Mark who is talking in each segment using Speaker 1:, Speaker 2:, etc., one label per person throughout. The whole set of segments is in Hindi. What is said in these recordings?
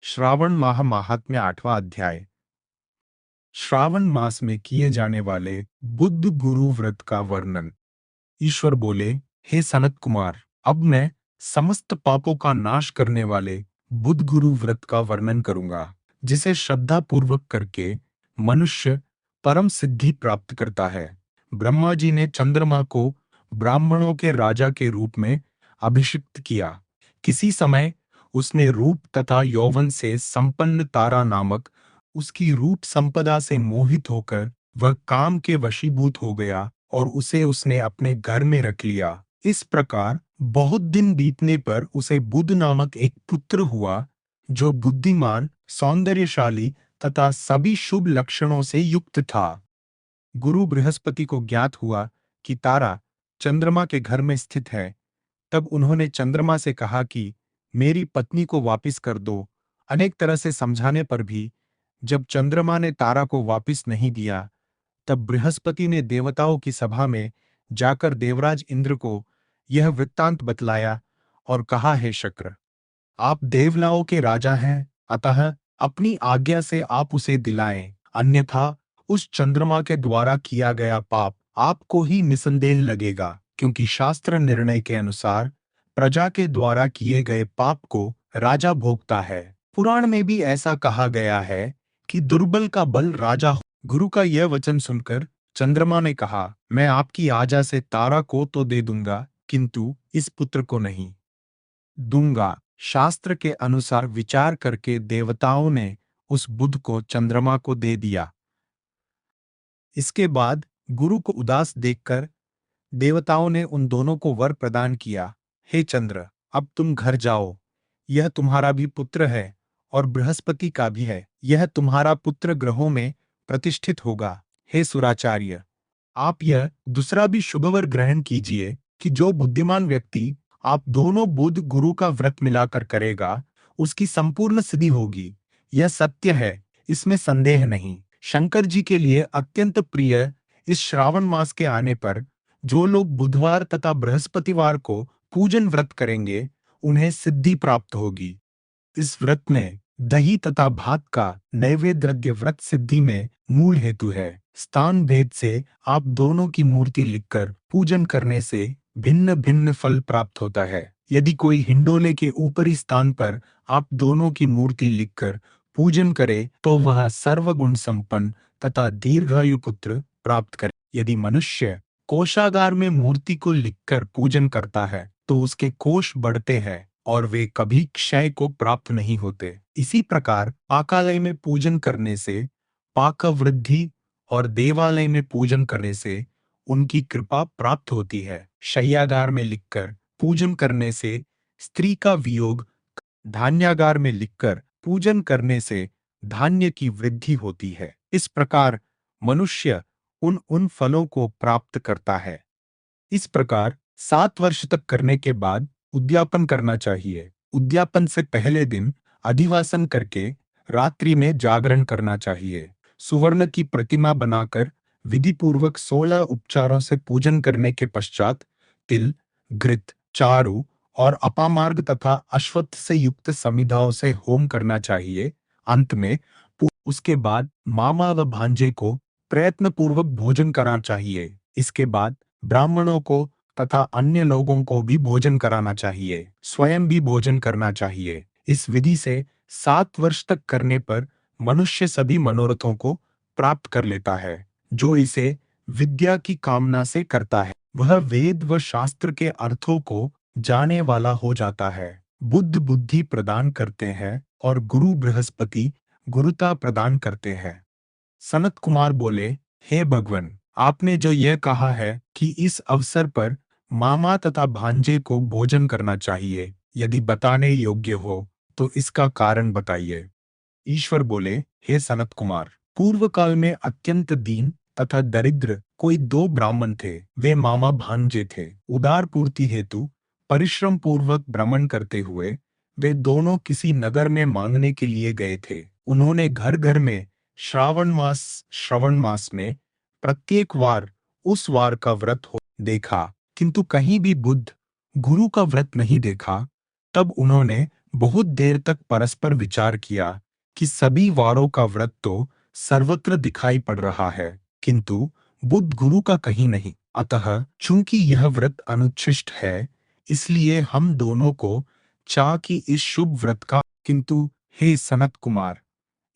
Speaker 1: श्रावण माह महात्म्य 8वां अध्याय। श्रावण मास में किए जाने वाले बुद्ध गुरु व्रत का वर्णन। ईश्वर बोले, हे सनत कुमार, अब मैं समस्त पापों का नाश करने वाले बुद्ध गुरु व्रत का वर्णन करूंगा, जिसे श्रद्धा पूर्वक करके मनुष्य परम सिद्धि प्राप्त करता है। ब्रह्मा जी ने चंद्रमा को ब्राह्मणों के राजा के रूप में अभिषिक्त किया। किसी समय उसने रूप तथा यौवन से संपन्न तारा नामक उसकी रूप संपदा से मोहित होकर वह काम के वशीभूत हो गया और उसे उसने अपने घर में रख लिया। इस प्रकार बहुत दिन बीतने पर उसे बुद्ध नामक एक पुत्र हुआ, जो बुद्धिमान, सौंदर्यशाली तथा सभी शुभ लक्षणों से युक्त था। गुरु बृहस्पति को ज्ञात हुआ कि तारा चंद्रमा के घर में स्थित है। तब उन्होंने चंद्रमा से कहा कि मेरी पत्नी को वापिस कर दो। अनेक तरह से समझाने पर भी जब चंद्रमा ने तारा को वापिस नहीं दिया, तब बृहस्पति ने देवताओं की सभा में जाकर देवराज इंद्र को यह वृत्तांत बतलाया और कहा, हे शक्र, आप देवलाओं के राजा हैं, अतः अपनी आज्ञा से आप उसे दिलाएं, अन्यथा उस चंद्रमा के द्वारा किया गया पाप आपको ही निसंदेह लगेगा, क्योंकि शास्त्र निर्णय के अनुसार प्रजा के द्वारा किए गए पाप को राजा भोगता है। पुराण में भी ऐसा कहा गया है कि दुर्बल का बल राजा हो। गुरु का यह वचन सुनकर चंद्रमा ने कहा, मैं आपकी आज्ञा से तारा को तो दे दूंगा, किंतु इस पुत्र को नहीं दूंगा। शास्त्र के अनुसार विचार करके देवताओं ने उस बुद्ध को चंद्रमा को दे दिया। इसके बाद गुरु को उदास देखकर देवताओं ने उन दोनों को वर प्रदान किया, हे चंद्र, अब तुम घर जाओ। यह तुम्हारा भी पुत्र है और बृहस्पति का भी है। यह तुम्हारा पुत्र ग्रहों में प्रतिष्ठित होगा। हे सुराचार्य, आप यह दूसरा भी शुभवर ग्रहण कीजिए कि जो बुद्धिमान व्यक्ति आप दोनों बुद्ध गुरु का व्रत मिलाकर करेगा, उसकी संपूर्ण सिद्धि होगी। यह सत्य है, इसमें संदेह नहीं। शंकर जी के लिए अत्यंत प्रिय इस श्रावण मास के आने पर जो लोग बुधवार तथा बृहस्पतिवार को पूजन व्रत करेंगे, उन्हें सिद्धि प्राप्त होगी। इस व्रत में दही तथा भात का नैवेद्य व्रत सिद्धि में मूल हेतु है। स्थान भेद से आप दोनों की मूर्ति लिखकर पूजन करने से भिन्न भिन्न फल प्राप्त होता है। यदि कोई हिंडोले के ऊपरी स्थान पर आप दोनों की मूर्ति लिखकर पूजन करे, तो वह सर्वगुण संपन्न तथा दीर्घायु पुत्र प्राप्त करे। यदि मनुष्य कोषागार में मूर्ति को लिखकर पूजन करता है, तो उसके कोष बढ़ते हैं और वे कभी क्षय को प्राप्त नहीं होते। इसी प्रकार पाकालय में पूजन करने से पाक वृद्धि और देवालय में पूजन करने से उनकी कृपा प्राप्त होती है। शय्यागार में लिखकर पूजन करने से स्त्री का वियोग, धान्यागार में लिखकर पूजन करने से धान्य की वृद्धि होती है। इस प्रकार मनुष्य उन उन फलों को प्राप्त करता है। इस प्रकार 7 वर्ष तक करने के बाद उद्यापन करना चाहिए। उद्यापन से पहले दिन अधिवासन करके रात्रि में जागरण करना चाहिए। सुवर्ण की प्रतिमा बनाकर विधि पूर्वक 16 उपचारों से पूजन करने के पश्चात तिल, घृत, चारु और अपामार्ग तथा अश्वत्थ से युक्त समिधाओं से होम करना चाहिए। अंत में उसके बाद मामा व भांजे को प्रयत्न पूर्वक भोजन करना चाहिए। इसके बाद ब्राह्मणों को तथा अन्य लोगों को भी भोजन कराना चाहिए। स्वयं भी भोजन करना चाहिए। इस विधि से 7 वर्ष तक करने पर मनुष्य सभी मनोरथों को प्राप्त कर लेता है। जो इसे विद्या की कामना से करता है, वह वेद व शास्त्र के अर्थों को जाने वाला हो जाता है। बुद्ध बुद्धि प्रदान करते हैं और गुरु बृहस्पति गुरुता प्रदान करते हैं। सनत कुमार बोले, हे भगवान, आपने जो यह कहा है कि इस अवसर पर मामा तथा भांजे को भोजन करना चाहिए, यदि बताने योग्य हो तो इसका कारण बताइए। ईश्वर बोले, हे सनत कुमार, पूर्व काल में अत्यंत दीन तथा दरिद्र कोई 2 ब्राह्मण थे। वे मामा भांजे थे। उदार पूर्ति हेतु परिश्रम पूर्वक भ्रमण करते हुए वे दोनों किसी नगर में मांगने के लिए गए थे। उन्होंने घर घर में श्रावण मास में प्रत्येक वार उस वार का व्रत हो देखा, किंतु कहीं भी बुद्ध गुरु का व्रत नहीं देखा। तब उन्होंने बहुत देर तक परस्पर विचार किया कि सभी वारों का व्रत तो सर्वत्र दिखाई पड़ रहा है, किंतु बुद्ध गुरु का कहीं नहीं। अतः चूंकि यह व्रत अनुच्छिष्ट है, इसलिए हम दोनों को चाह कि इस शुभ व्रत का, किंतु हे सनत कुमार,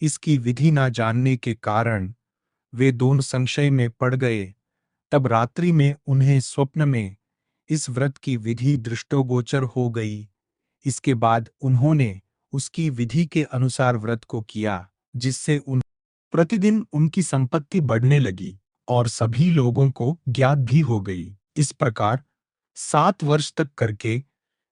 Speaker 1: इसकी विधि ना जानने के कारण वे दोनों संशय में पड़ गए। तब रात्रि में उन्हें स्वप्न में इस व्रत की विधि दृष्टोगोचर हो गई। इसके बाद उन्होंने उसकी विधि के अनुसार व्रत को किया, जिससे उन प्रतिदिन उनकी संपत्ति बढ़ने लगी और सभी लोगों को ज्ञात भी हो गई। इस प्रकार 7 वर्ष तक करके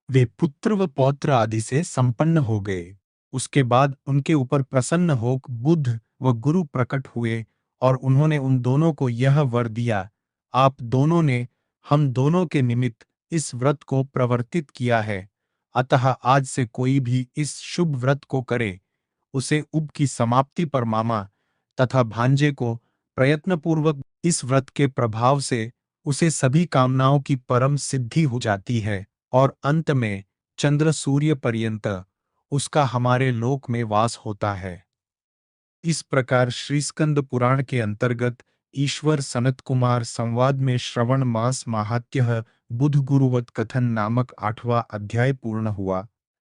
Speaker 1: वे पुत्र व पौत्र आदि से संपन्न हो गए। उसके बाद उनके ऊपर प्रसन्न हो बुद्ध व गुरु प्रकट हुए और उन्होंने उन दोनों को यह वर दिया, आप दोनों ने हम दोनों के निमित्त इस व्रत को प्रवर्तित किया है, अतः आज से कोई भी इस शुभ व्रत को करे, उसे उब की समाप्ति पर मामा तथा भांजे को प्रयत्नपूर्वक इस व्रत के प्रभाव से उसे सभी कामनाओं की परम सिद्धि हो जाती है और अंत में चंद्र सूर्य पर्यंत उसका हमारे लोक में वास होता है। इस प्रकार श्री स्कंद पुराण के अंतर्गत ईश्वर सनत कुमार संवाद में श्रवण मास माहात्म्य बुध गुरुवत कथन नामक 8वां अध्याय पूर्ण हुआ।